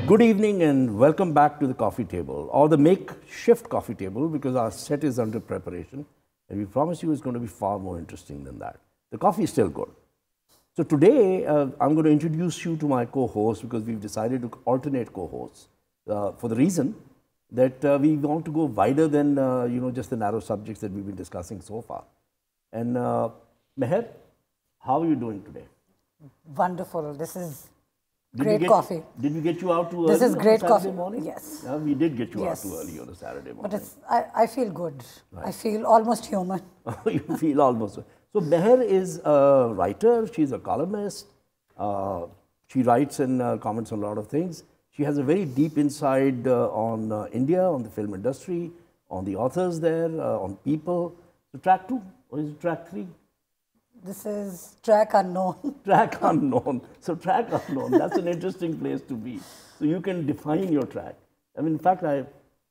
Good evening and welcome back to the coffee table, or the makeshift coffee table, because our set is under preparation and we promise you it's going to be far more interesting than that. The coffee is still good. So today I'm going to introduce you to my co-host, because we've decided to alternate co-hosts for the reason that we want to go wider than just the narrow subjects that we've been discussing so far. And Meher, how are you doing today? Wonderful. This is great coffee. Did we get you out too early? This is great coffee. Morning? Yes. We did get you out too early on a Saturday morning. But I feel good. Right. I feel almost human. You feel almost. So Meher is a writer. She's a columnist. She writes and comments on a lot of things. She has a very deep insight on India, on the film industry, on the authors there, on people. So track 2, or is it track 3? This is track unknown. Track unknown. So track unknown, that's an interesting place to be. So you can define your track. I mean, in fact, I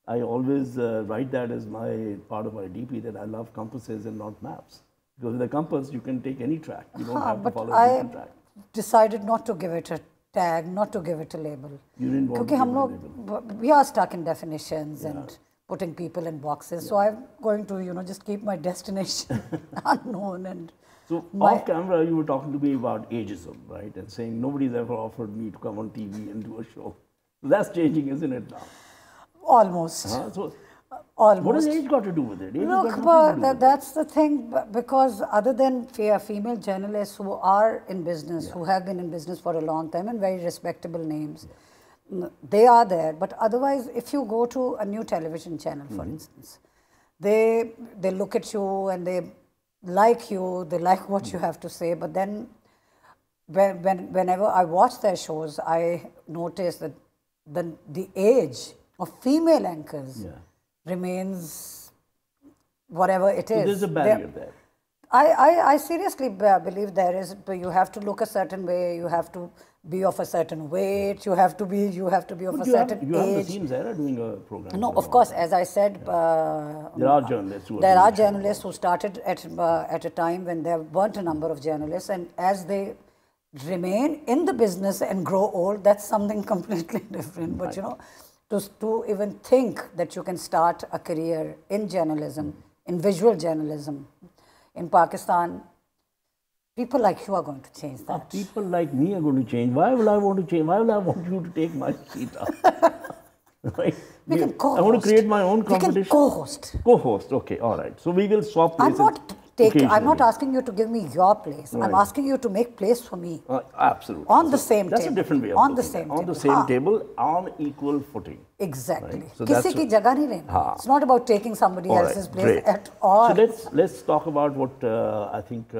always write that as my part of my DP, that I love compasses and not maps. Because with a compass, you can take any track. You don't have to follow a different track. Decided not to give it a tag, not to give it a label. You didn't want to give it a label. We are stuck in definitions and putting people in boxes. So I'm going to, just keep my destination unknown. And so off camera, you were talking to me about ageism, right? And saying nobody's ever offered me to come on TV and do a show. So that's changing, isn't it now? Almost. So almost. What has age got to do with it? Look, but that's the thing, because other than female journalists who are in business, who have been in business for a long time and very respectable names, they are there. But otherwise, if you go to a new television channel, for instance, they look at you and they like you, they like what you have to say. But then whenever I watch their shows, I notice that the age of female anchors remains whatever it is. So there's a barrier there. I seriously believe there is. You have to look a certain way. You have to be of a certain weight. You have to be of a certain age. You have the same Zara doing a program. No, of course. As I said, there are journalists who started at a time when there weren't a number of journalists, and as they remain in the business and grow old, that's something completely different. But to even think that you can start a career in journalism, in visual journalism, in Pakistan, people like you are going to change that. People like me are going to change. Why will I want to change? Why will I want you to take my seat up? Right? We can co-host. I want to create my own competition. We can co-host. Co-host, okay, all right. So we will swap places. I'm not asking you to give me your place. Right. I'm asking you to make place for me. Absolutely. On the same table. That's a different way of on the same table. On the same table, on equal footing. Exactly. Right? So Kisi ki jagah nahi lena. It's not about taking somebody else's place at all. So let's talk about what I think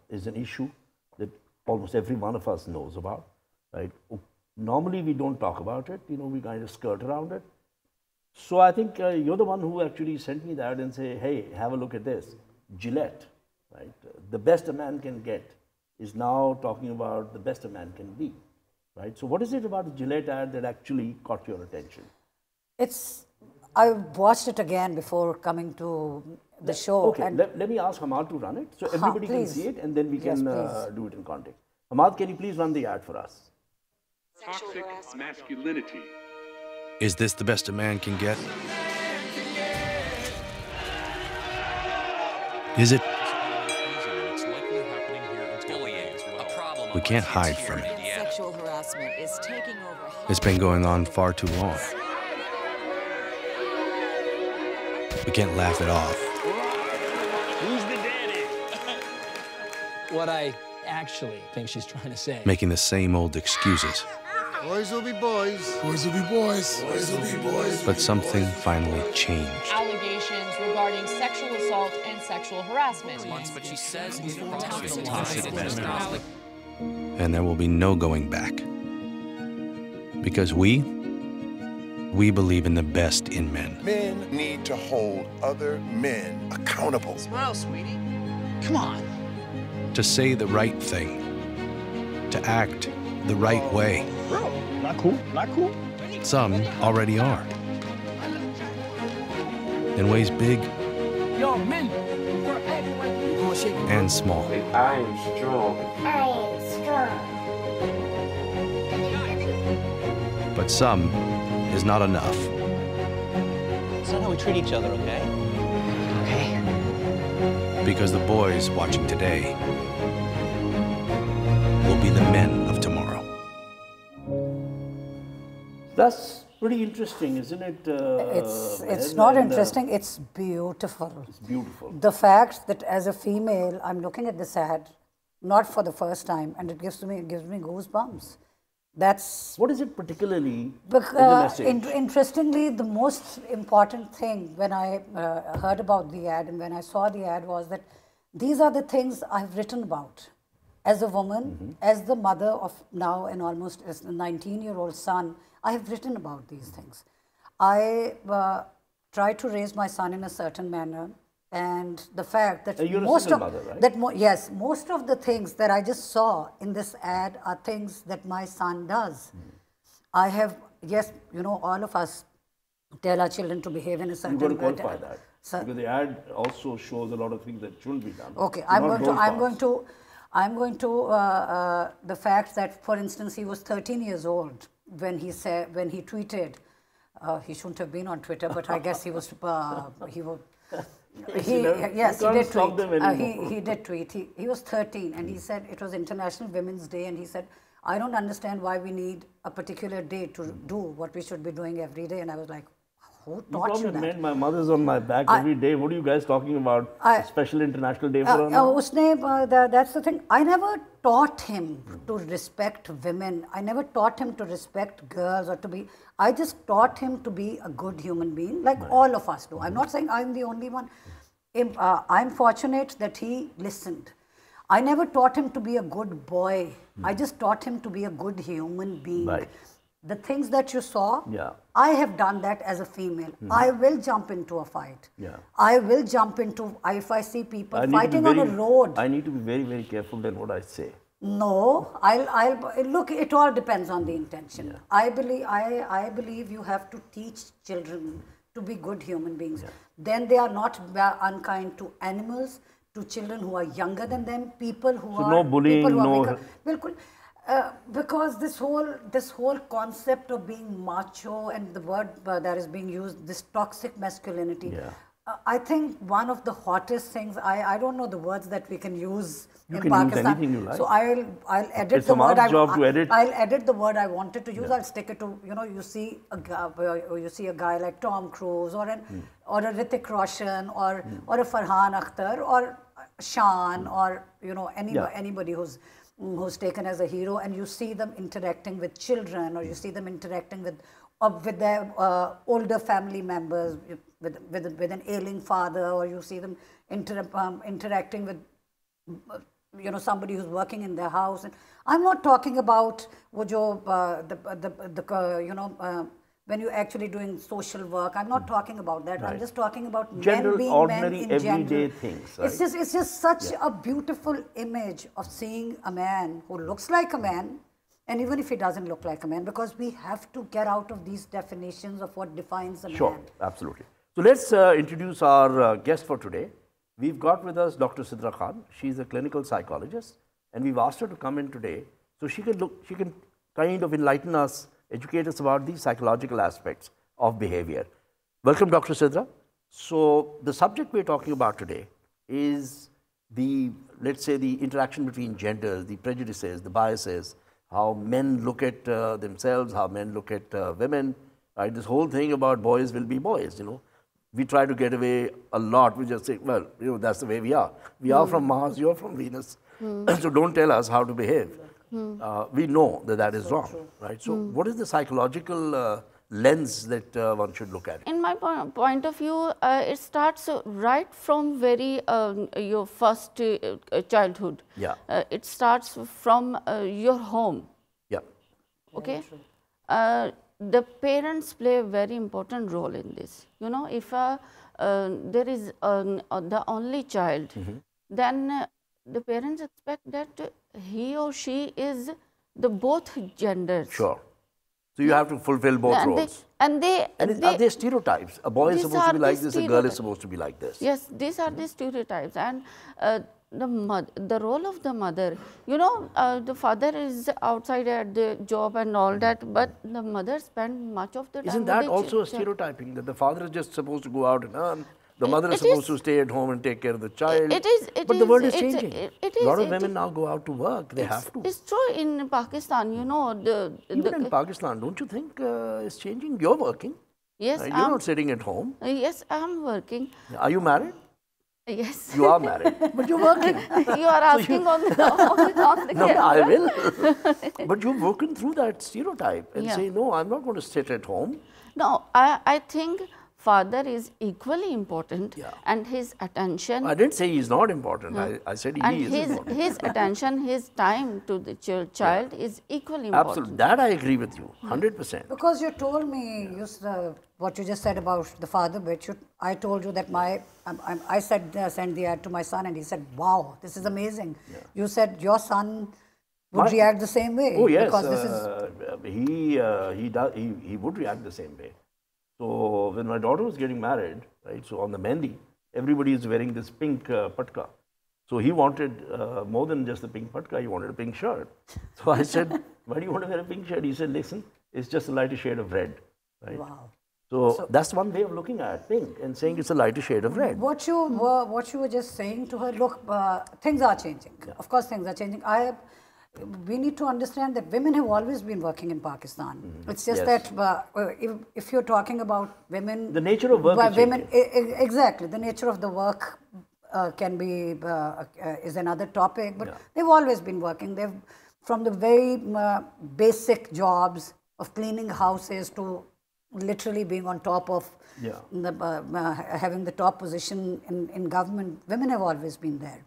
is an issue that almost every one of us knows about. Right? Normally we don't talk about it. We kind of skirt around it. So I think you're the one who actually sent me that and say, hey, have a look at this. Gillette, right? The best a man can get is now talking about the best a man can be, right? So what is it about the Gillette ad that actually caught your attention? I watched it again before coming to the show. Okay, let me ask Hamad to run it so everybody can see it, and then we can do it in context. Hamad, can you please run the ad for us? Toxic masculinity. Is this the best a man can get? Is it? We can't hide from it. Sexual harassment is taking over. It's been going on far too long. We can't laugh it off. Who's the daddy? What I actually think she's trying to say. Making the same old excuses. Boys will be boys. Boys will be boys. Boys will be boys. But something finally changed. Allegations regarding sexual assault and sexual harassment. But she says And there will be no going back. Because we believe in the best in men. Men need to hold other men accountable. Smile, sweetie. Come on. To say the right thing. To act the right way. Bro, not cool, not cool. Some already are. In ways big and small. I am strong. I am strong. but some is not enough. It's not how we treat each other, okay? Okay. Because the boys watching today will be the men of tomorrow. That's pretty interesting, isn't it? It's not interesting, it's beautiful. It's beautiful. The fact that as a female, I'm looking at this ad, not for the first time, and it gives me goosebumps. That's What is it particularly in the message? interestingly, the most important thing when I heard about the ad and when I saw the ad was that these are the things I've written about. As a woman, as the mother of now an almost 19-year-old son, I have written about these things. I try to raise my son in a certain manner, and the fact that you're most a single of mother, right? that yes, most of the things that I just saw in this ad are things that my son does. I have, yes, you know, all of us tell our children to behave in a certain You've got to way. qualify that. Because the ad also shows a lot of things that shouldn't be done. Okay, So I'm not going those to the fact that, for instance, he was 13 years old when he tweeted. He shouldn't have been on Twitter, but I guess he was. He did tweet. He did tweet. He was 13, and he said it was International Women's Day, and he said, "I don't understand why we need a particular day to do what we should be doing every day." And I was like, who taught you that? My mother's on my back every day. What are you guys talking about? A special international day for her now? That's the thing. I never taught him to respect women. I never taught him to respect girls or to be. I just taught him to be a good human being, like all of us do. I'm not saying I'm the only one. I'm fortunate that he listened. I never taught him to be a good boy. I just taught him to be a good human being. Right. The things that you saw, I have done that as a female. I will jump into a fight. I will jump into, if I see people fighting on a road. I need to be very, very careful then what I say. No, look, it all depends on the intention. I believe you have to teach children to be good human beings. Then they are not unkind to animals, to children who are younger than them, people who are... no bullying, because this whole concept of being macho and the word that is being used, this toxic masculinity, I think one of the hottest things, I don't know the words that we can use in Pakistan. Use anything you like. So I'll edit it's the word I'll edit the word I wanted to use. I'll stick it to, you see a guy like Tom Cruise or a Hrithik Roshan or a Farhan Akhtar or Shan or anybody who's taken as a hero, and you see them interacting with children, or you see them interacting with their older family members, with an ailing father, or you see them interacting with somebody who's working in their house. And I'm not talking about when you're actually doing social work. I'm not talking about that. I'm just talking about general, men being ordinary, men in everyday general. things. Right? It's just such a beautiful image of seeing a man who looks like a man, and even if he doesn't look like a man, because we have to get out of these definitions of what defines a man. Sure, absolutely. So let's introduce our guest for today. We've got with us Dr. Sandra Khan. She's a clinical psychologist, and we've asked her to come in today so she can kind of enlighten us, educate us about the psychological aspects of behavior. Welcome, Dr. Sidra. So the subject we're talking about today is let's say the interaction between genders, the prejudices, the biases, how men look at themselves, how men look at women, right? This whole thing about boys will be boys, We try to get away a lot. We just say, well, that's the way we are. We are from Mars, you're from Venus. So don't tell us how to behave. We know that is wrong, right? So what is the psychological lens that one should look at? In my point of view, it starts right from your first childhood. It starts from your home. Okay? The parents play a very important role in this. If there is the only child, then the parents expect that he or she is the both genders. Sure. So you have to fulfill both roles. Are there stereotypes? A boy is supposed to be like this, a girl is supposed to be like this. Yes, these are the stereotypes. And the role of the mother, you know, the father is outside at the job and all that, but the mother spend much of the time. Isn't with that the also a children. stereotyping, that the father is just supposed to go out and earn, the mother is It supposed is- to stay at home and take care of the child? It But the is- world is it's- changing. it A lot is- of women now go out to work. They have to. It's true in Pakistan, you know, Even in Pakistan, don't you think it's changing? You're working. yes, You're not sitting at home. yes, I'm working. Are you married? Yes. You are married, but you're working. You are asking on the No, camera. I will. But you've broken through that stereotype and Yeah. say, no, I'm not going to sit at home. No, I think father is equally important, Yeah. and his attention. I didn't say he's not important. I said and he is important. his attention, his time to the child is equally important. Absolutely. That I agree with you, 100%. Because you told me what you just said about the father bit. I told you that I said send the ad to my son, and he said, "Wow, this is amazing." You said your son would react the same way. Oh yes, because this is he would react the same way. So when my daughter was getting married, right? So on the mehndi, everybody is wearing this pink patka. So he wanted more than just the pink patka. He wanted a pink shirt. So I said, "Why do you want to wear a pink shirt?" He said, "Listen, it's just a lighter shade of red." Right? wow. So that's one way of looking at pink and saying it's a lighter shade of red. What you were just saying to her, look, things are changing. Of course, things are changing. We need to understand that women have always been working in Pakistan. It's just Yes. that if you're talking about women, The nature of work is women, exactly, the nature of the work can be is another topic. But they've always been working. They've from the very basic jobs of cleaning houses to literally being on top of having the top position in government. Women have always been there.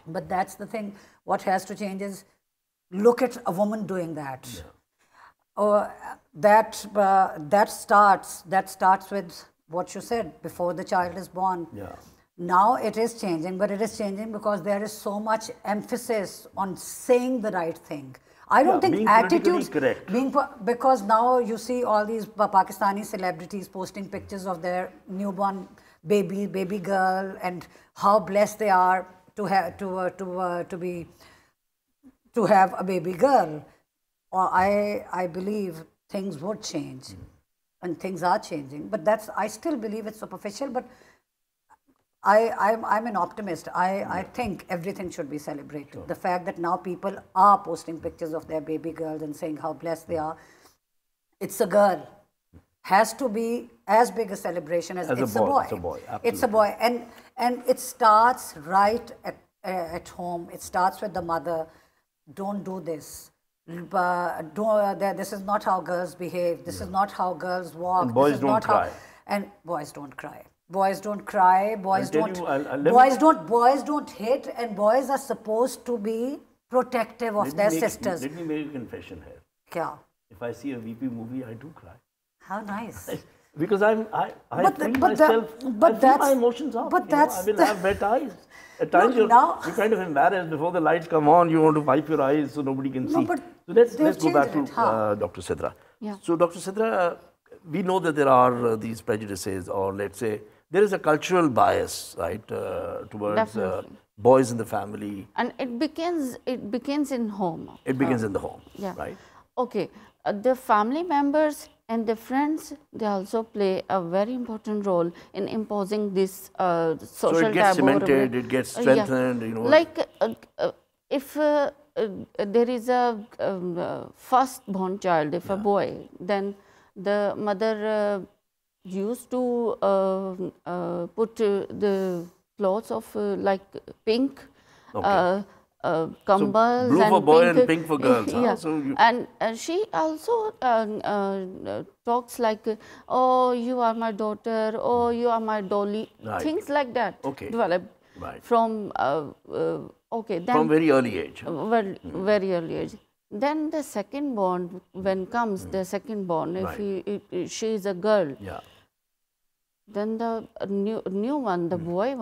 But that's the thing. What has to change is look at a woman doing that. That starts with what you said before the child is born. Now it is changing, but it is changing because there is so much emphasis on saying the right thing. I don't think being attitudes politically correct. Because now you see all these Pakistani celebrities posting pictures of their newborn baby girl, and how blessed they are to have a baby girl. I believe things would change, and things are changing. But I still believe it's superficial. But I'm an optimist. I think everything should be celebrated. Sure. The fact that now people are posting pictures of their baby girls and saying how blessed they are. It's a girl. Has to be as big a celebration as it's a boy. It's a boy. Absolutely. It's a boy. And it starts right at home. It starts with the mother. Don't do this. This is not how girls behave. This is not how girls walk. And boys this is don't not cry. And boys don't cry. Boys don't cry. Boys don't hit. And boys are supposed to be protective of their sisters. Let me make a confession here. Kya? If I see a VP movie, I do cry. How nice. Because I free my emotions up. But I will have wet eyes. At times you're kind of embarrassed before the lights come on. You want to wipe your eyes so nobody can see. But so let's go back to Dr. Sidra. Yeah. So Dr. Sidra, we know that there are these prejudices, or let's say there is a cultural bias, right, towards boys in the family. And it begins in home. It begins in the home, yeah. right? Okay, the family members and the friends, they also play a very important role in imposing this social taboo. So it gets cemented, it gets strengthened, you know. Like if there is a first-born child, if a boy, then the mother used to put the clothes of like pink, so cumbals, blue and for boy pink, and pink for girls. Yeah. So and she also talks like, oh, you are my daughter, oh, you are my dolly, things like that. Okay. Develop from then from very early age. Very early age. Then the second born, when comes the second born, if she is a girl, then the new one, the boy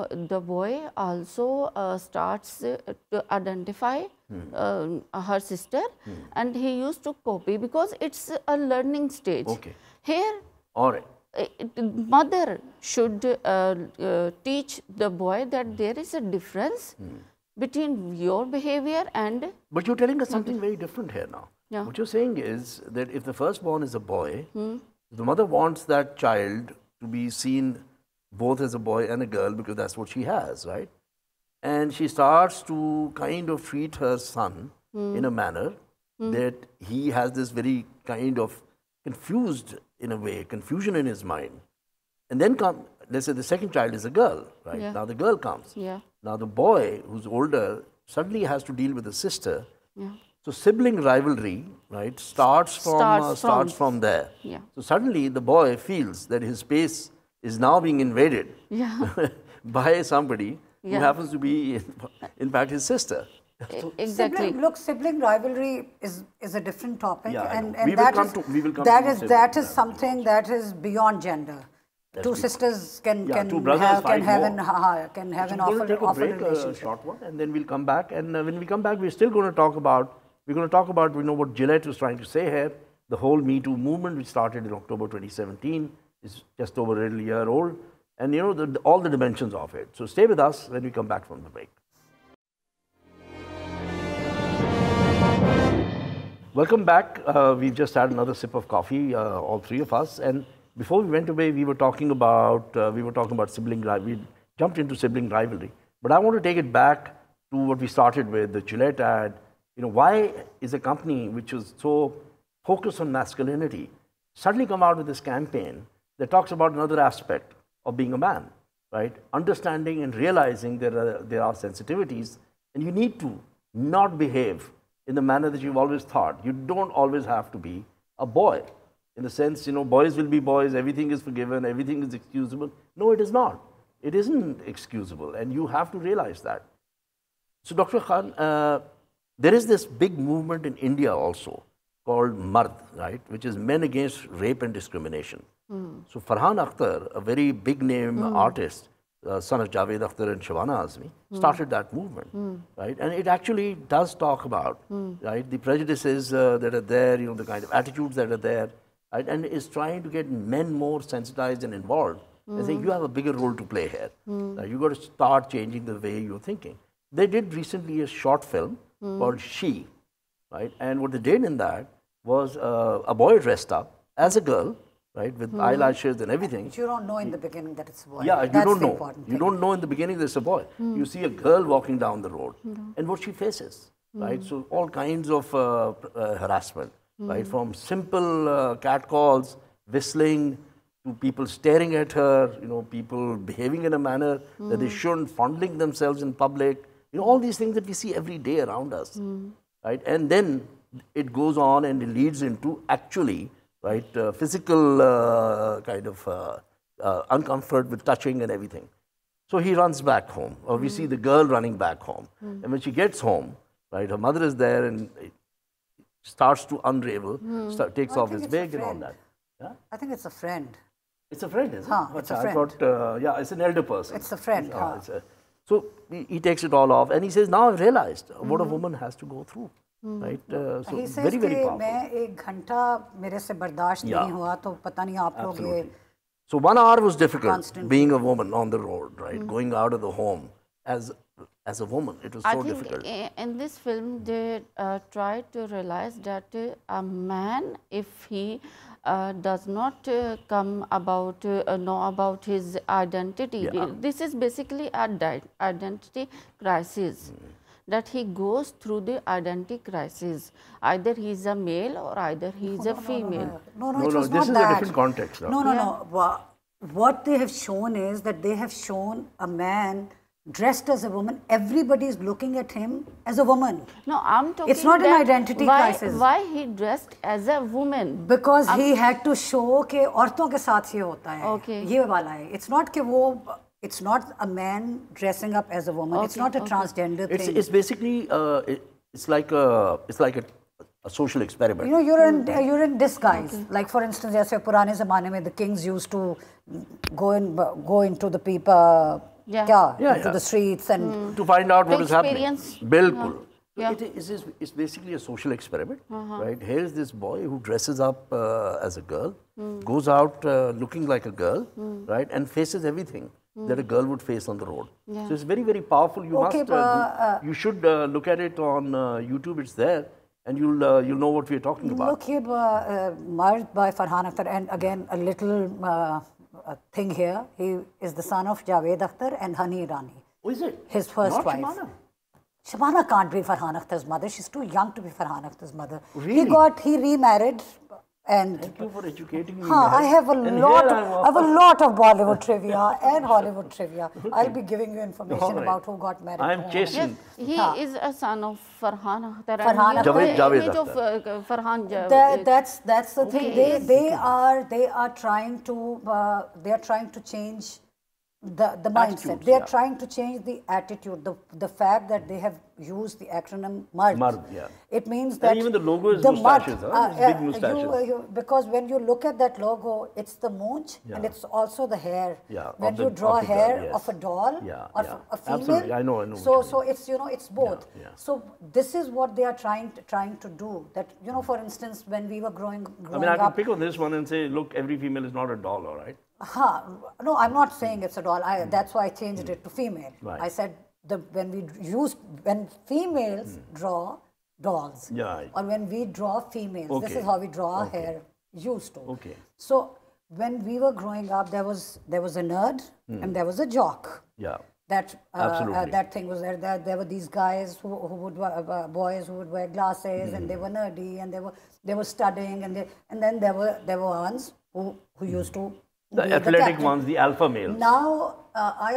also starts to identify her sister, and he used to copy because it's a learning stage. Okay. Here, all right. Mother should teach the boy that there is a difference between your behavior and... But you're telling us something very different here now. Yeah. What you're saying is that if the firstborn is a boy, the mother wants that child to be seen both as a boy and a girl because that's what she has, right? And she starts to kind of treat her son in a manner that he has this very kind of confused, in a way, confusion in his mind. And then let's say the second child is a girl, right? Yeah. Now the girl comes. Yeah. Now the boy who's older suddenly has to deal with the sister. Yeah. So sibling rivalry, right, starts from there. Yeah. So suddenly the boy feels that his space is now being invaded by somebody who happens to be, in fact, his sister. Exactly. Sibling rivalry is a different topic, and we that is something that is beyond gender. Two sisters can have an awful relationship. A short one, and then we'll come back. And when we come back, we're still going to talk about what Gillette was trying to say here. The whole Me Too movement, which started in October 2017, is just over a year old, and all the dimensions of it. So stay with us when we come back from the break. Welcome back. We've just had another sip of coffee, all three of us, and before we went away, we were talking about sibling rivalry. We jumped into sibling rivalry, but I want to take it back to what we started with, the Gillette ad. Why is a company which is so focused on masculinity suddenly come out with this campaign that talks about another aspect of being a man, right? Understanding and realizing there are sensitivities, and you need to not behave in the manner that you've always thought. You don't always have to be a boy. In the sense, boys will be boys, everything is forgiven, everything is excusable. No, it is not. It isn't excusable, and you have to realize that. So, Dr. Khan, there is this big movement in India also called Mard, right, which is Men Against Rape and Discrimination. So, Farhan Akhtar, a very big name artist, son of Javed Akhtar and Shabana Azmi, started that movement, right? And it actually does talk about, right, the prejudices that are there, the kind of attitudes that are there, right? And is trying to get men more sensitized and involved. I think you have a bigger role to play here. You've got to start changing the way you're thinking. They did recently a short film called She, right? And what they did in that was a boy dressed up as a girl, right, with eyelashes and everything. But you don't know in the beginning that it's a boy. Yeah, you don't know. You don't know in the beginning that it's a boy. You see a girl walking down the road and what she faces, right? So all kinds of harassment, right? From simple catcalls, whistling, to people staring at her, people behaving in a manner that they shouldn't, fondling themselves in public, all these things that we see every day around us, right? And then it goes on and it leads into actually, right, physical kind of uncomfort with touching and everything. So he runs back home, or we see the girl running back home. And when she gets home, right, her mother is there and it starts to unravel, takes off his wig and all that. Yeah? I think it's a friend. It's a friend, isn't it? It's a friend. I thought, yeah, it's an elder person. It's a friend. So he takes it all off and he says, now I've realized what a woman has to go through. Right? So he says very, very powerful. मैं एक घंटा मेरे से बर्दाश्त नहीं हुआ तो पता नहीं आप लोग ये. So 1 hour was difficult being a woman on the road, right? Going out of the home as a woman, it was so difficult. In this film, they try to realize that a man, if he does not come about know about his identity, this is basically an identity crisis. That he goes through the identity crisis. Either he is a male or either he is a female. No, this is a different context. No. What they have shown is that they have shown a man dressed as a woman. Everybody is looking at him as a woman. No, I'm talking. It's not an identity crisis. Why he dressed as a woman? Because he had to show कि औरतों के साथ ये होता है. Okay. ये वाला है. It's not कि वो. It's not a man dressing up as a woman. Okay, it's not a transgender thing. It's basically it's like a social experiment. You're in disguise. Okay. Like for instance, जैसे पुराने ज़माने में the kings used to go into the people, into the streets and to find out what is happening. Bilkul. Yeah. It's basically a social experiment, right? Here is this boy who dresses up as a girl, goes out looking like a girl, right, and faces everything. that a girl would face on the road. Yeah. So it's very, very powerful. You Okay, must, you should look at it on YouTube. It's there, and you'll know what we're talking about. Look here, Mard by Farhan Akhtar, and again a little thing here. He is the son of Javed Akhtar and Hani Irani. Oh, is it? His first Not wife. Shabana? Shabana can't be Farhan Akhtar's mother. She's too young to be Farhan Akhtar's mother. Really? He remarried. And Thank you for educating me. I have a lot of Bollywood trivia and Hollywood trivia. I'll be giving you information about who got married. I'm chasing. Yes, he is a son of Farhan Akhtar. Farhan and Akhtar. the image of Farhan That's the thing. They are trying to change the mindset. They are trying to change the attitude. The fact that they have used the acronym MARD. Mard, yeah. It means that and even the logo is mustaches, huh? It's big mustaches. Because when you look at that logo, it's the moonch and it's also the hair. Yeah, when you draw hair of a doll or a female, absolutely. I know. So it's it's both. Yeah. So this is what they are trying to do. That for instance, when we were growing I mean, I can up, pick on this one and say, look, every female is not a doll, all right? No, I'm not saying it's a doll. That's why I changed it to female. Right. I said when females draw dolls, or when we draw females, this is how we draw our hair. Used to. Okay. So when we were growing up, there was a nerd and there was a jock. Yeah. Absolutely. That thing was there. There were these guys who would boys who would wear glasses and they were nerdy and they were studying and then there were ones who used to. The athletic ones, the alpha males. Now, I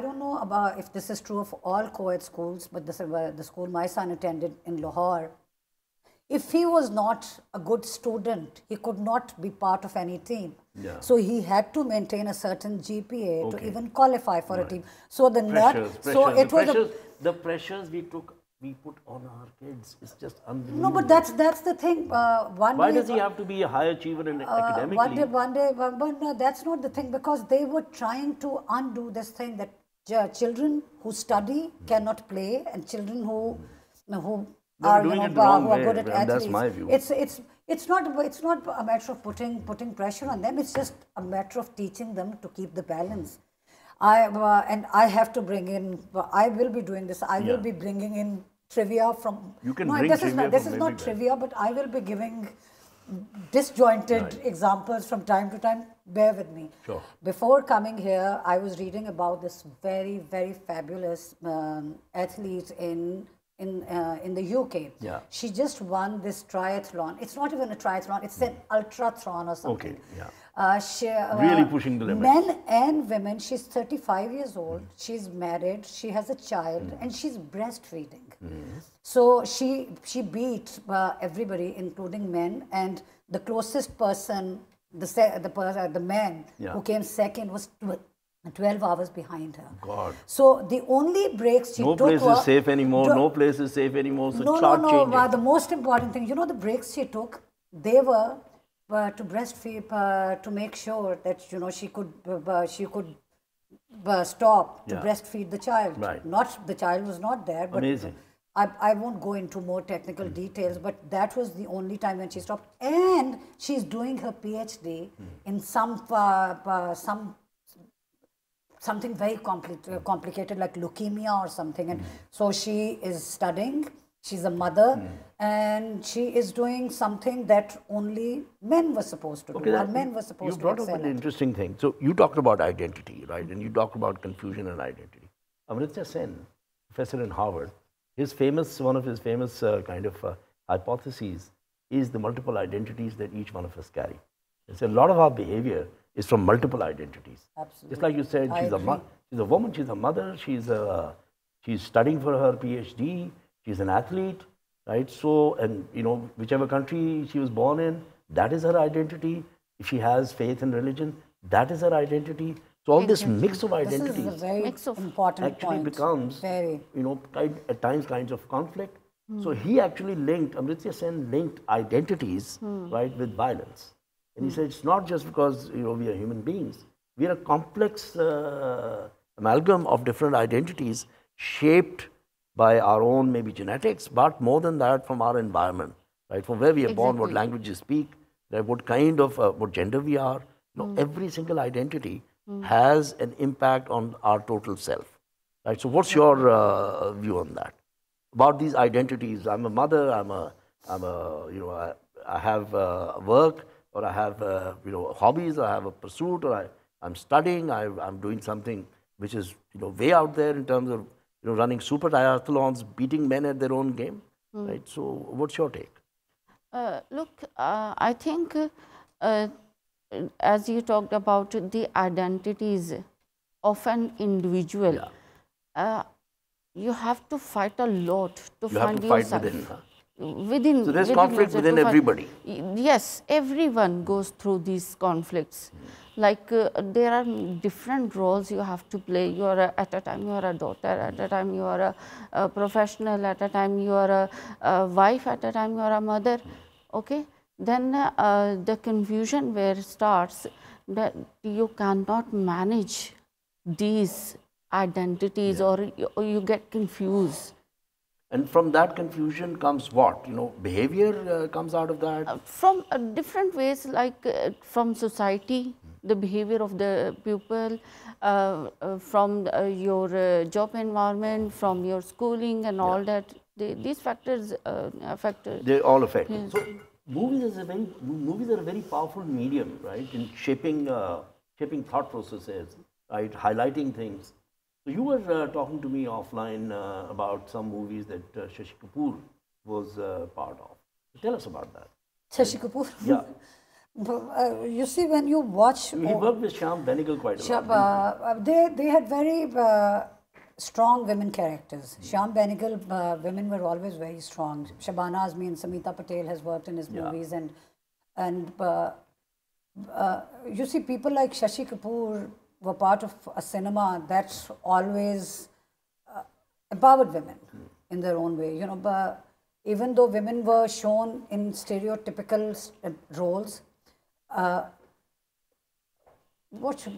don't know about if this is true of all co-ed schools, but the school my son attended in Lahore, if he was not a good student, he could not be part of any team. Yeah. So he had to maintain a certain GPA to even qualify for a team. So the the pressures we put on our kids is just unbelievable. No, but that's the thing. Why does he have to be a high achiever academically? One day, but no, that's not the thing, because they were trying to undo this thing that children who study cannot play, and children who are good at athletes. That's my view. It's not a matter of putting pressure on them. It's just a matter of teaching them to keep the balance. And I have to bring in. I will be doing this. I will be bringing in trivia from. You can this is not trivia, but I will be giving disjointed examples from time to time. Bear with me. Sure. Before coming here, I was reading about this very, very fabulous athlete in the UK. Yeah. She just won this triathlon. It's not even a triathlon. It's an ultrathlon or something. Okay. Yeah. Really pushing the limits. Men and women. She's 35 years old. She's married. She has a child, and she's breastfeeding. So she beat everybody, including men. And the closest person, the man who came second, was 12 hours behind her. God. So the only breaks she took. No place is safe anymore. No place is safe anymore. So no. The most important thing, the breaks she took, they were to breastfeed, to make sure that she could stop to breastfeed the child. Right. Not the child was not there. But amazing. I won't go into more technical details, but that was the only time when she stopped. And she's doing her PhD in something very complicated like leukemia or something. And so she is studying. She's a mother, and she is doing something that only men were supposed to do. Or men were supposed to excel. You brought up an interesting thing. So you talked about identity, right? And you talked about confusion and identity. Amartya Sen, professor in Harvard, one of his famous hypotheses is the multiple identities that each one of us carry. It's a lot of our behavior is from multiple identities. Absolutely. Just like you said, she's a woman, she's a mother, she's studying for her PhD, she's an athlete, right? So, and whichever country she was born in, that is her identity. If she has faith in religion, that is her identity. So all this mix of identities this is a very important actually becomes, at times kinds of conflict. So he actually Amartya Sen linked identities, right, with violence. And he said, it's not just because, we are human beings. We are a complex amalgam of different identities shaped by our own maybe genetics, but more than that from our environment, right? From where we are born, what language we speak, what kind of, what gender we are. Every single identity has an impact on our total self. Right? So what's your view on that? About these identities, I'm a mother, I have work, or I have hobbies, or I have a pursuit, or I'm studying, I'm doing something which is way out there in terms of running super triathlons, beating men at their own game. Right? So what's your take? Look, I think as you talked about the identities of an individual, you have to fight a lot to find yourself. Within. So there's conflict within everybody. Yes, everyone goes through these conflicts. Like there are different roles you have to play. You are at a time you are a daughter, at a time you are a professional, at a time you are a wife, at a time you are a mother. Okay, then the confusion where starts that you cannot manage these identities, or you get confused. And from that confusion comes what? Behavior comes out of that? From different ways, like from society, the behavior of the pupil, from your job environment, from your schooling and all that. These factors affect. They all affect. Yeah. So movies are a very powerful medium, right, in shaping thought processes, right, highlighting things. So you were talking to me offline about some movies that Shashi Kapoor was part of. Tell us about that. Shashi Kapoor? Yeah. You see, when you watch... He worked with Shyam Benegal quite a lot. They had very strong women characters. Shyam Benegal, women were always very strong. Shabana Azmi and Samita Patel has worked in his movies. And you see, people like Shashi Kapoor were part of a cinema that's always empowered women in their own way. But even though women were shown in stereotypical roles, I wish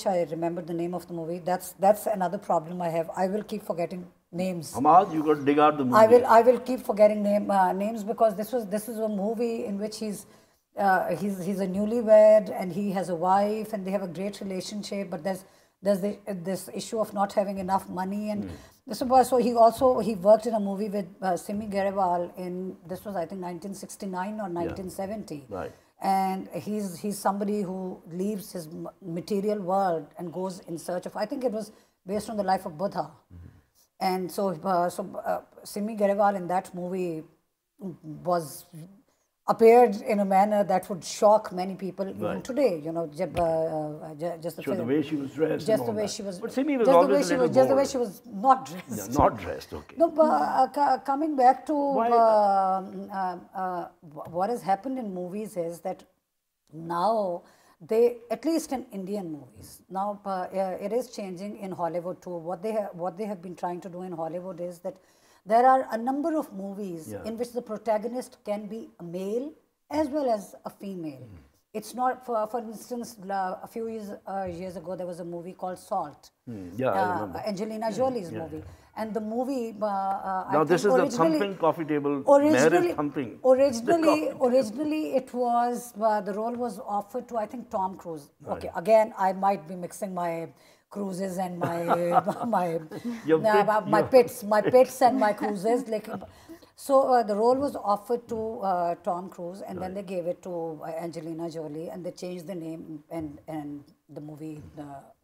I remembered the name of the movie. That's another problem I have. I will keep forgetting names. Hamad, you got to dig out the movie. I will keep forgetting names because this is a movie in which he's a newlywed and he has a wife and they have a great relationship, but there's this issue of not having enough money, and so he worked in a movie with Simi Garewal in, this was I think 1969 or 1970. Right. And he's somebody who leaves his material world and goes in search of, I think it was based on the life of Buddha. And so Simi Garewal in that movie appeared in a manner that would shock many people even today. Just the way she was dressed. Just the way she was. But Simi was always just the way she was not dressed. Yeah, not dressed. Okay. No, but coming back to what has happened in movies is that now at least in Indian movies, now it is changing in Hollywood too. What they have been trying to do in Hollywood is that there are a number of movies in which the protagonist can be a male as well as a female. It's not, for instance, a few years ago, there was a movie called Salt. Yeah, I remember. Angelina Jolie's movie. And the movie... now, this is the thumping coffee table, originally, thumping. Originally, it was, the role was offered to, I think, Tom Cruise. Right. Okay, again, I might be mixing my cruises and my pits and my cruises. So the role was offered to Tom Cruise, and then they gave it to Angelina Jolie, and they changed the name, and the movie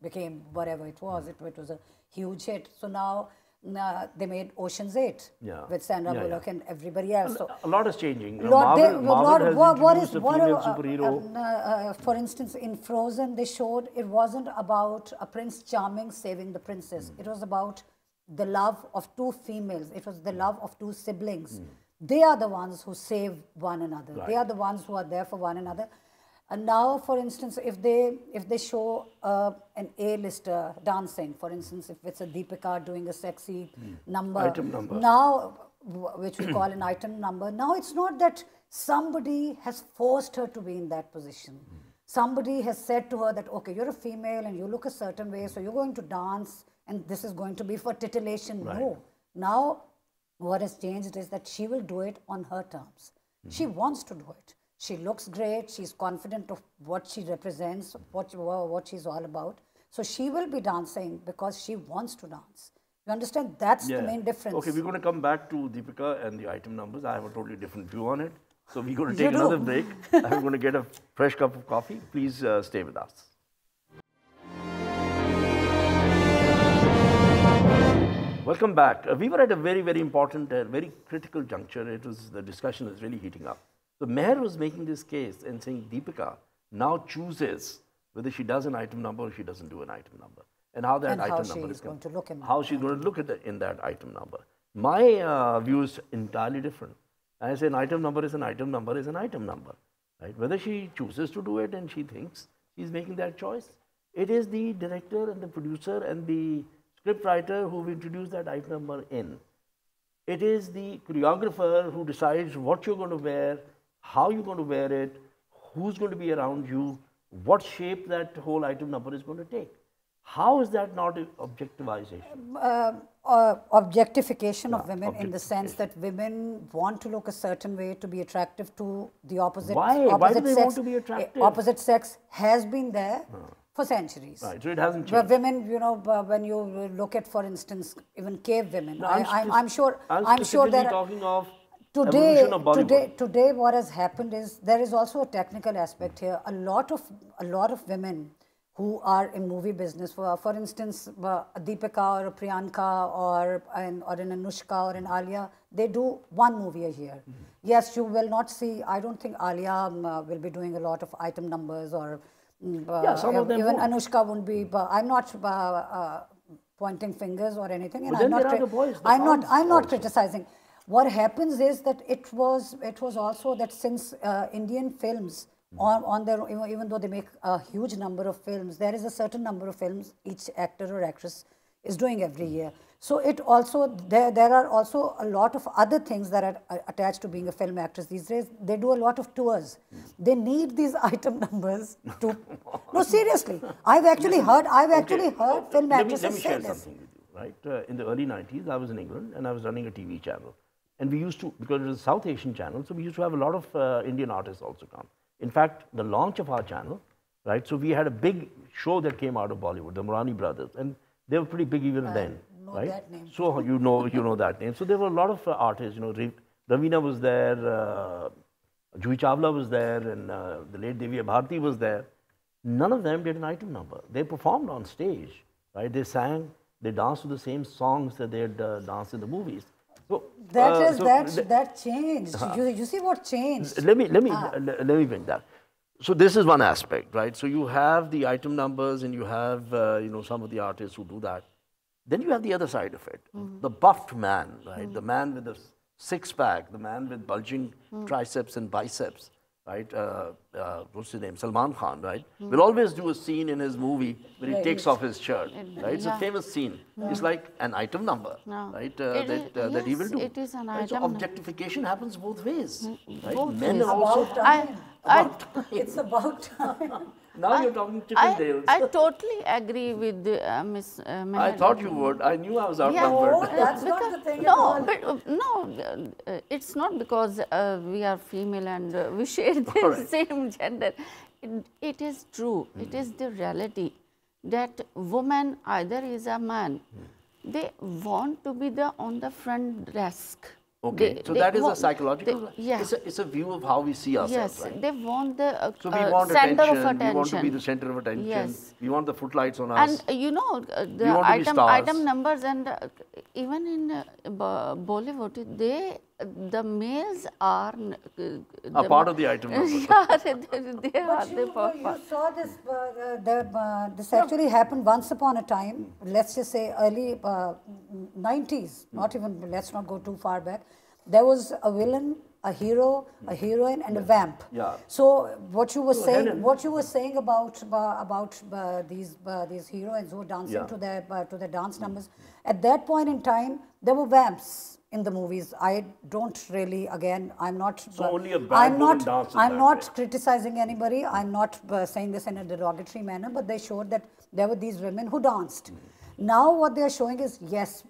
became whatever it was. It was a huge hit. So now they made Ocean's 8 with Sandra Bullock and everybody else. So a lot is changing. Marvel has introduced a female superhero. For instance, in Frozen, they showed it wasn't about a Prince Charming saving the princess. It was about the love of two females. It was the love of two siblings. They are the ones who save one another. Right. They are the ones who are there for one another. And now, for instance, if they show an A-lister dancing, for instance, if it's a Deepika doing a sexy item number, now, which we call an item number, now it's not that somebody has forced her to be in that position. Somebody has said to her that, okay, you're a female and you look a certain way, so you're going to dance, and this is going to be for titillation. Right. No. Now, what has changed is that she will do it on her terms. She wants to do it. She looks great. She's confident of what she represents, what she's all about. So she will be dancing because she wants to dance. You understand? That's the main difference. Okay, we're going to come back to Deepika and the item numbers. I have a totally different view on it. So we're going to take another break. I'm going to get a fresh cup of coffee. Please stay with us. Welcome back. We were at a very, very important, very critical juncture. The discussion is really heating up. So Meher was making this case and saying Deepika now chooses whether she does an item number or she doesn't do an item number. And how that item number is going to look in how she's going to look at in that item number. My view is entirely different. I say an item number is an item number is an item number. Right? Whether she chooses to do it and she thinks she's making that choice, it is the director and the producer and the script writer who introduced that item number in. It is the choreographer who decides what you're going to wear, how you're going to wear it, who's going to be around you, what shape that whole item number is going to take. How is that not objectivization? Objectification of women in the sense that women want to look a certain way to be attractive to the opposite, Why do they sex. want to be attractive? Opposite sex has been there for centuries. Right, so it hasn't changed. But women, you know, when you look at, for instance, even cave women, No, I'm sure there talking of today, of Bollywood. today, what has happened is there is also a technical aspect here. A lot of women who are in movie business, for instance, Deepika or Priyanka or an Anushka or an Alia, they do one movie a year. Yes, you will not see, I don't think Alia will be doing a lot of item numbers or some of them even won't. Anushka won't be, I'm not pointing fingers or anything, and But then there are the boys, the I'm not also. criticizing. What happens is that it was also that since Indian films on their, even though they make a huge number of films, there is a certain number of films each actor or actress is doing every year. So it also, there are also a lot of other things that are attached to being a film actress these days. They do a lot of tours. They need these item numbers to, no, seriously. I've actually heard film actresses say share this. something with you, right? In the early 90s, I was in England and I was running a TV channel. And we used to, because it was a South Asian channel, so we used to have a lot of Indian artists also come. In fact, the launch of our channel, right? So we had a big show that came out of Bollywood, the Morani brothers, and they were pretty big even then, right? That name. So you know that name. So there were a lot of artists. You know, Ravina was there, Juhi Chawla was there, and the late Devya Bharti was there. None of them did an item number. They performed on stage, right? They sang, they danced to the same songs that they had danced in the movies. So, that changed. You see what changed? Let me bring that. So this is one aspect, right? So you have the item numbers and you have some of the artists who do that. Then you have the other side of it, the buffed man, right? The man with the six-pack, the man with bulging triceps and biceps, right? What's his name? Salman Khan, right? Will always do a scene in his movie where he takes off his shirt, right? It's a famous scene. It's like an item number, right? That he will do. It is an right? item. So objectification happens both ways, right? Both Men ways. are also. It's about time. Now you're talking Chippendales. I totally agree with Miss Meher. I thought you would. I knew I was outnumbered. No, that's not the thing at No, all. but it's not because we are female and we share the same gender. It is true. It is the reality that woman either is a man. They want to be on the front desk. Okay, so that is a psychological. Yes. It's a view of how we see ourselves, Yes, right? they want the So we want center attention. of attention. We want to be the center of attention. Yes. We want the footlights on us. And you know, We the want to be stars. item numbers and even in Bollywood, the males are a part of the item number. Yeah, they are the You saw this, this actually happened once upon a time, let's just say early 90s, not even, let's not go too far back. There was a villain, a hero, a heroine, and a vamp. Yeah. So what you were saying about these heroines who were dancing to their dance numbers, at that point in time, there were vamps in the movies. I don't really, again, I'm not. So only a bad woman dances I'm that not way. criticizing anybody. I'm not saying this in a derogatory manner, but they showed that there were these women who danced. Now what they are showing is, yes,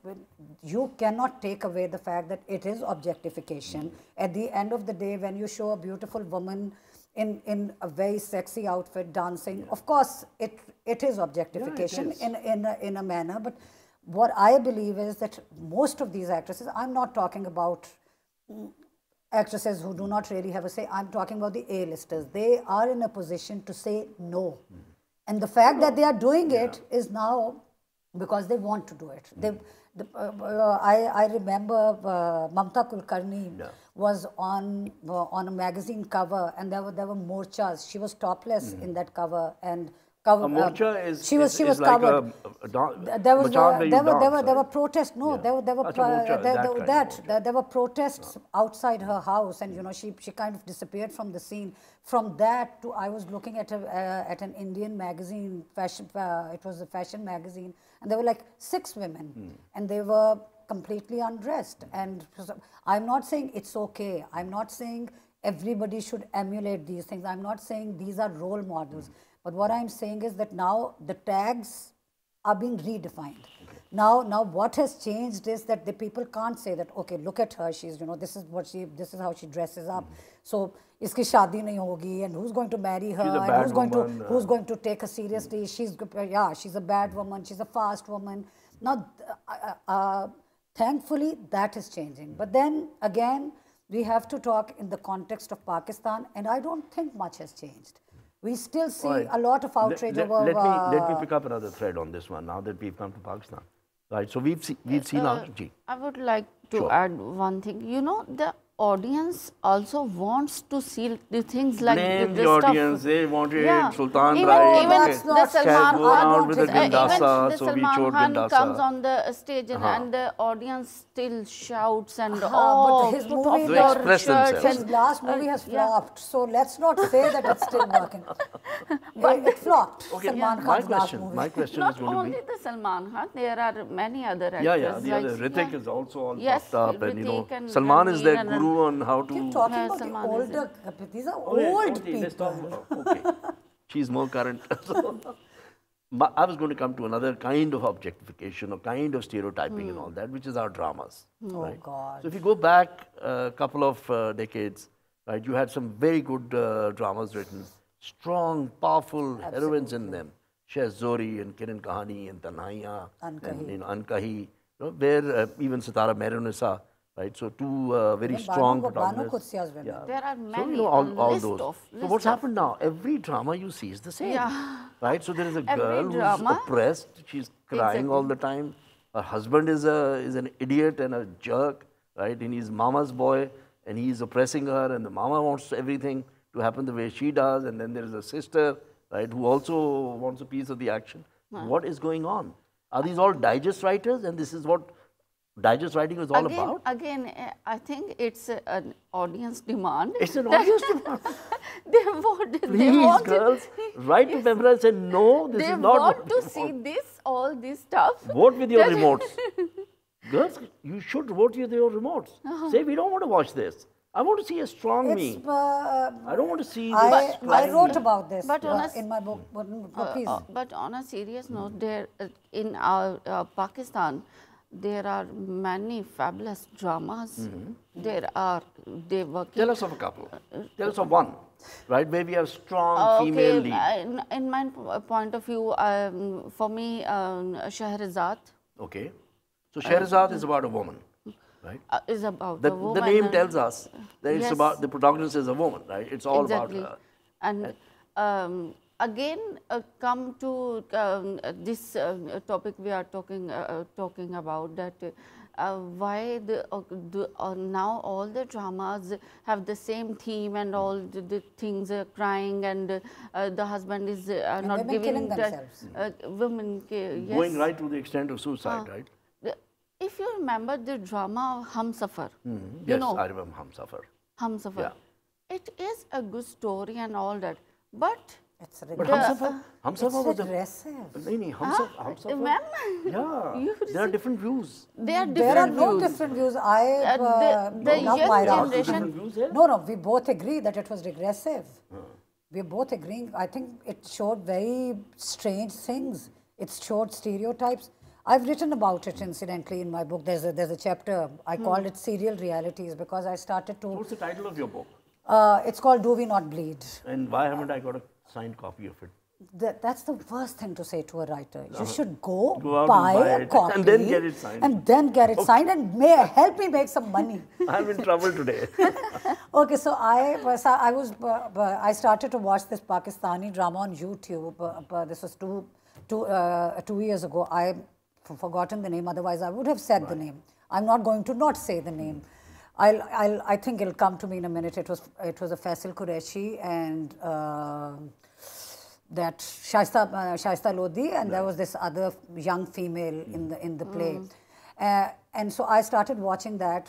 you cannot take away the fact that it is objectification. At the end of the day, when you show a beautiful woman in a very sexy outfit dancing, of course, it is objectification in a manner. But what I believe is that most of these actresses, I'm not talking about actresses who do not really have a say, I'm talking about the A-listers. They are in a position to say no. And the fact that they are doing it is now because they want to do it. I remember Mamta Kulkarni was on a magazine cover, and there were morchas. She was topless in that cover, and cover. A morcha is she was like covered. There were protests. No, there were protests outside her house, and you know she kind of disappeared from the scene. From that to I was looking at an Indian magazine, fashion. It was a fashion magazine, and there were like 6 women, and they were completely undressed. And I'm not saying it's okay. I'm not saying everybody should emulate these things. I'm not saying these are role models. But what I'm saying is that now the tags are being redefined. Now what has changed is that the people can't say that, okay, look at her, she's, you know, this is how she dresses up. So, iski shaadi nahi hogi, and who's going to marry her, and who's going to take her seriously? She's a bad woman, she's a fast woman. Now, thankfully, that is changing. But then again, we have to talk in the context of Pakistan, and I don't think much has changed. We still see a lot of outrage over. Let me pick up another thread on this one now that we've come to Pakistan. Right, so we've seen I would like to add one thing. You know, the audience also wants to see the things like Blame the the audience. stuff. They wanted Sultan Even Rai. the Salman Khan, with the Gindasa, so we showed Khan Gindasa. comes on the stage and the audience still shouts and but his put movie, off They your express shirts themselves. his last movie has flopped, so let's not say that it's still working. But it flopped. Okay, Salman my Khan's last movie. question Not is going only to be. the Salman Khan, there are many other actors. The other Hrithik is also all puffed up, and you know, Hrithik and Salman is their Ranveer and guru on how to. Keep talking Yeah, about Salman the is older, these are old people. Okay, she's more current. But I was going to come to another kind of objectification or kind of stereotyping and all that, which is our dramas. Oh, God. So if you go back a couple of decades, right, you had some very good dramas written, strong, powerful heroines in them. Shehzori and Kiran Kahani and Tanhaiya and Ankahi, you know, where even Sitara Mehrunisa, right? So two very strong protagonists. There are many. So you know all those. So what's happened now? Every drama you see is the same, right? So there is a girl who's oppressed. She's crying all the time. Her husband is an idiot and a jerk, right? And he's mama's boy, and he's oppressing her, and the mama wants everything to happen the way she does. And then there is a sister, right, who also wants a piece of the action. What is going on? Are these all digest writers? And this is what digest writing is all about? Again, I think it's an audience demand. It's an audience demand. Please, girls, write to Pembra and say, no, this is not what they want to see this, all this stuff. Vote with your remotes. Girls, you should vote with your remotes. Say, we don't want to watch this. I want to see a strong me. I don't want to see this. I wrote about this in my book. Please. But on a serious note, there in our Pakistan, there are many fabulous dramas. They work. Tell us of a couple. Tell us of one, right? Where we have strong female lead. In my point of view, for me, Shahrazad. Okay. So Shahrazad is about a woman, right? Is about a woman. The name tells us that it's about, the protagonist is a woman, right? It's all about her. And again, come to this topic we are talking about, that why now all the dramas have the same theme, and all the things crying, and the husband is not giving themselves. Women going right to the extent of suicide, right? If you remember the drama Humsafar, yes, I remember Humsafar. Humsafar. Yeah. It is a good story and all that, but But Humsafar was aggressive. Humsafar. Yeah, there are different views. There are no different views. The young generation. No, we both agree that it was regressive. We're both agreeing. I think it showed very strange things. It showed stereotypes. I've written about it incidentally in my book. There's a chapter, I called it Serial Realities, because I started to... What's the title of your book? It's called Do We Not Bleed? And why haven't I got a signed copy of it? That's the worst thing to say to a writer. You should go out buy and buy a it copy and then get it signed. And then get it signed and help me make some money. I'm in trouble today. Okay, so I started to watch this Pakistani drama on YouTube. This was two years ago. I've forgotten the name. Otherwise, I would have said the name. I'm not going to not say the name. I think it'll come to me in a minute. It was a Faisal Qureshi and that Shaista Lodi, and there was this other young female in the play. And so I started watching that.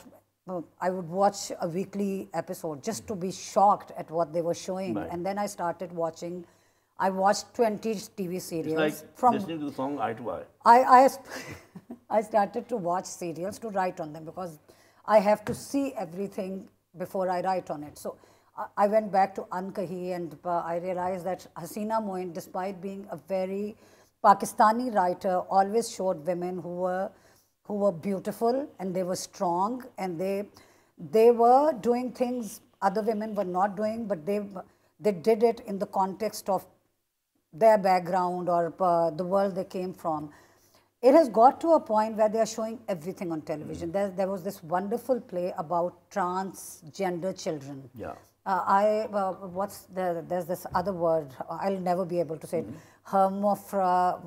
I would watch a weekly episode just to be shocked at what they were showing. And then I started watching. I watched 20 TV serials. It's like listening to the song Eye to Eye. I started to watch serials to write on them because I have to see everything before I write on it. So I went back to Ankahi and I realized that Hasina Moin, despite being a very Pakistani writer, always showed women who were beautiful and they were strong and they were doing things other women were not doing, but they did it in the context of their background or the world they came from. It has got to a point where they are showing everything on television. There was this wonderful play about transgender children. Yeah. There's this other word, I'll never be able to say it. Hermofra,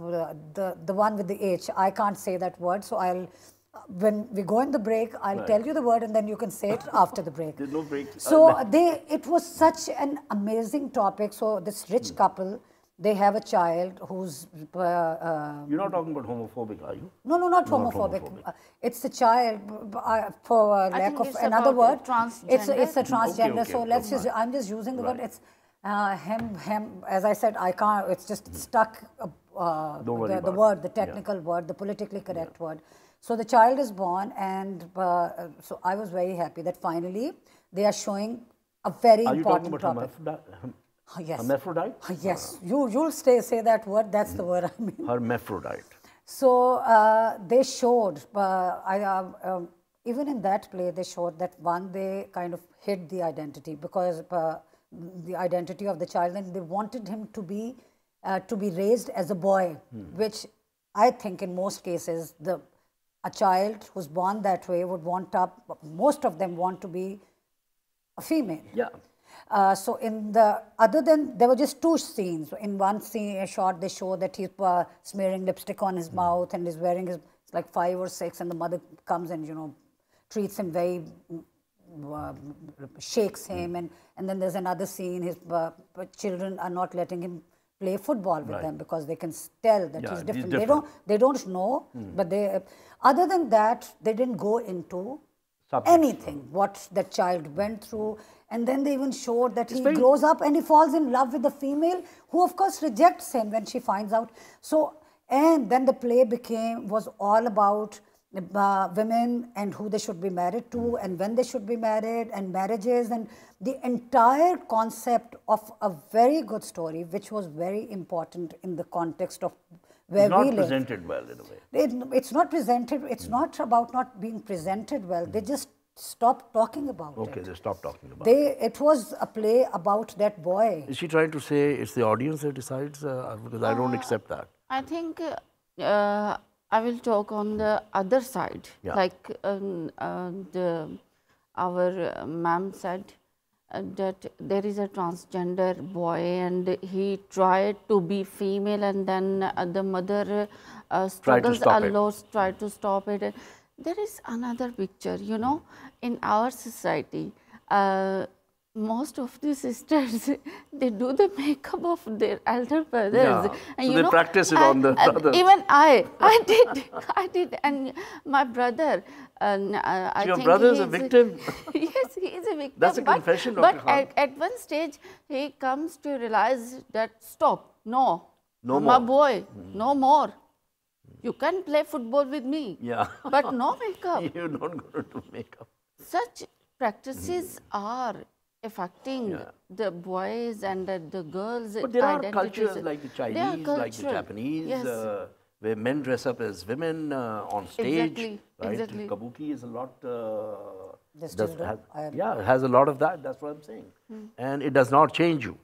the one with the H. I can't say that word, so when we go in the break, I'll tell you the word and then you can say it after the break. There's no break. So it was such an amazing topic. So this rich couple, they have a child who's... You're not talking about homophobic, are you? No, not homophobic. It's a child, for lack of another word. It's a transgender. Okay, so let's just, I'm just using the word. It's him, as I said, I can't, it's just stuck, the word, the technical word, the politically correct word. So the child is born and so I was very happy that finally they are showing a very important topic. Yes. Hermaphrodite? Yes. You'll say that word. That's the word I mean. Hermaphrodite. So they showed, even in that play, they showed that they kind of hid the identity because the identity of the child, and they wanted him to be raised as a boy, which I think in most cases a child who's born that way would most of them want to be a female. Yeah. So there were just two scenes. In one scene, shot, they show that he's smearing lipstick on his mouth and he's wearing it's like 5 or 6, and the mother comes and, treats him very, shakes him. And then there's another scene, his children are not letting him play football with them because they can tell that he's different. They don't know, but other than that, they didn't go into anything, what the child went through. And then they even showed that he grows up and he falls in love with the female who of course rejects him when she finds out. So, and then the play was all about women and who they should be married to and when they should be married and marriages and the entire concept of a very good story, which was very important in the context of where we live. Not presented well in a way. It's not presented, it's not about not being presented well. They just stopped talking about it. Okay, they stopped talking about it. It was a play about that boy. Is she trying to say it's the audience that decides? Because I don't accept that. I think I will talk on the other side. Yeah. Like our ma'am said that there is a transgender boy and he tried to be female and then the mother struggles a lot, tried to stop it. There is another picture, in our society, most of the sisters, they do the makeup of their elder brothers. Yeah. And so they practice it on the brothers. Even I did. And my brother, I your think brother is a victim? Yes, he is a victim. That's a confession, But at one stage, he comes to realize that, stop, no my more. Boy, no more. You can play football with me, but no makeup. You're not going to do makeup. Such practices are affecting the boys and the girls' But there are cultures like the Chinese, like the Japanese, where men dress up as women on stage. Exactly, Right? exactly. Kabuki is a lot. They still do. Yeah, it has a lot of that. That's what I'm saying. And it does not change you,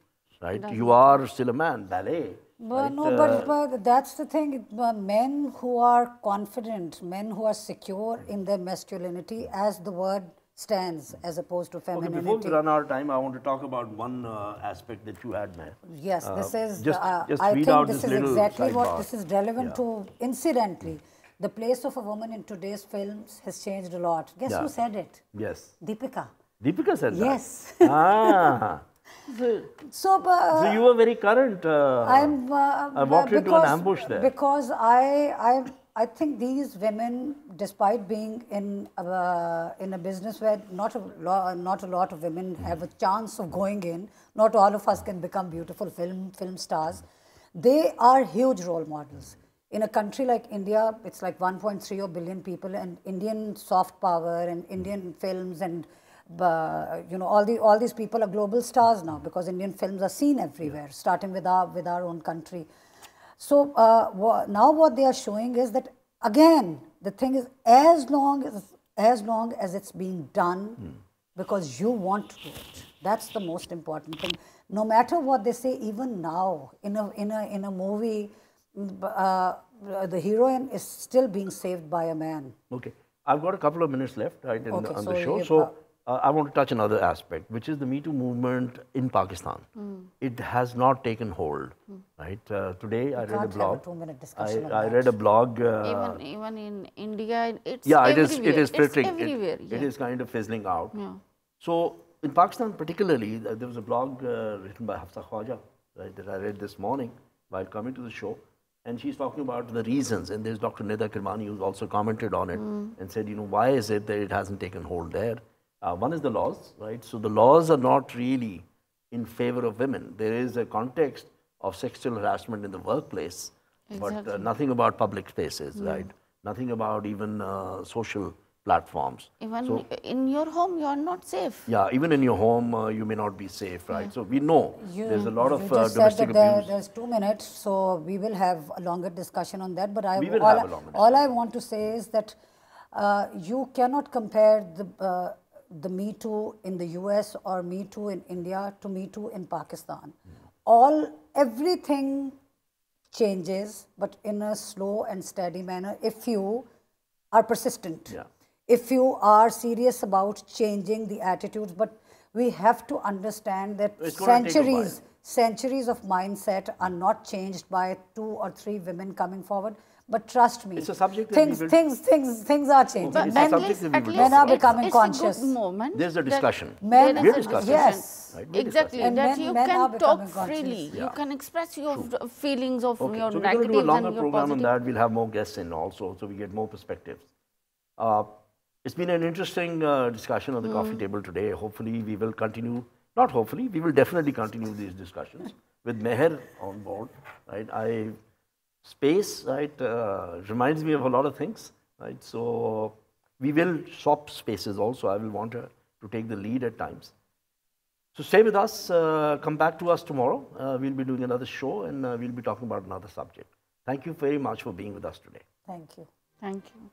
right? You are still a man. Ballet. But right? no, but that's the thing. Men who are confident, men who are secure in their masculinity, as the word stands, as opposed to Okay, femininity. before we run out of time, I want to talk about one aspect that you had, man. Yes, this is. just I read think out this this is little exactly what sidebar. this is relevant Yeah. to. Incidentally, the place of a woman in today's films has changed a lot. Guess Yeah. who said it? Yes. Deepika. Deepika said that. Yes. Ah. So, So you were very current. I'm. I walked into an ambush there. Because I think these women, despite being in a business where not a lot of women have a chance of going in, not all of us can become beautiful film stars. They are huge role models. In a country like India, it's like 1.3 billion people, and Indian soft power and Indian films and you know, all these people are global stars now because Indian films are seen everywhere, starting with our own country. So now what they are showing is that, again, the thing is, as long as it's being done because you want to do it, that's the most important thing. No matter what they say, even now in a movie, the heroine is still being saved by a man. Okay. I've got a couple of minutes left, right, on So the show. you've So got- I want to touch another aspect, which is the Me Too movement in Pakistan. It has not taken hold, right? Today I read a can't have a blog. 2-minute discussion on I that. read a blog. Even in India, it's Yeah, everywhere. it is filtering. It's everywhere. It is kind of fizzling out. Yeah. So in Pakistan particularly, there was a blog written by Hafsa Khwaja, right, that I read this morning while coming to the show. And she's talking about the reasons. And there's Dr. Nida Kirmani who's also commented on it and said, you know, why is it that it hasn't taken hold there? One is the laws, right? So the laws are not really in favor of women. There is a context of sexual harassment in the workplace, but nothing about public spaces, right? Nothing about even social platforms. Even in your home, you are not safe. Yeah, even in your home, you may not be safe, right? So we know there's a lot of You just domestic said that abuse. there's 2 minutes, so we will have a longer discussion on that. But We will have a longer all I want to say is that you cannot compare the Me Too in the US or Me Too in India to Me Too in Pakistan. Everything changes, but in a slow and steady manner if you are persistent. Yeah. If you are serious about changing the attitudes, but we have to understand that It's gonna take a while. centuries of mindset are not changed by 2 or 3 women coming forward. But trust me, It's a subject that things we will- are changing. But it's a Men, subject that we will men are becoming it's conscious. a good moment. There's a that discussion. Men- there We're is a discussing. discussion. Yes. Right, we're Exactly, discussing. that And you men are can talk becoming conscious. freely. You Yeah. can express your feelings of Okay, your so we're going to do a negatives longer and your program on positive. that. We'll have more guests in also, so we get more perspectives. It's been an interesting discussion on the coffee table today. Hopefully, we will continue. Not hopefully, we will definitely continue these discussions with Meher on board. Right, space, right, reminds me of a lot of things. Right, so we will swap spaces also. I will want her to take the lead at times. So stay with us. Come back to us tomorrow. We'll be doing another show and we'll be talking about another subject. Thank you very much for being with us today. Thank you. Thank you.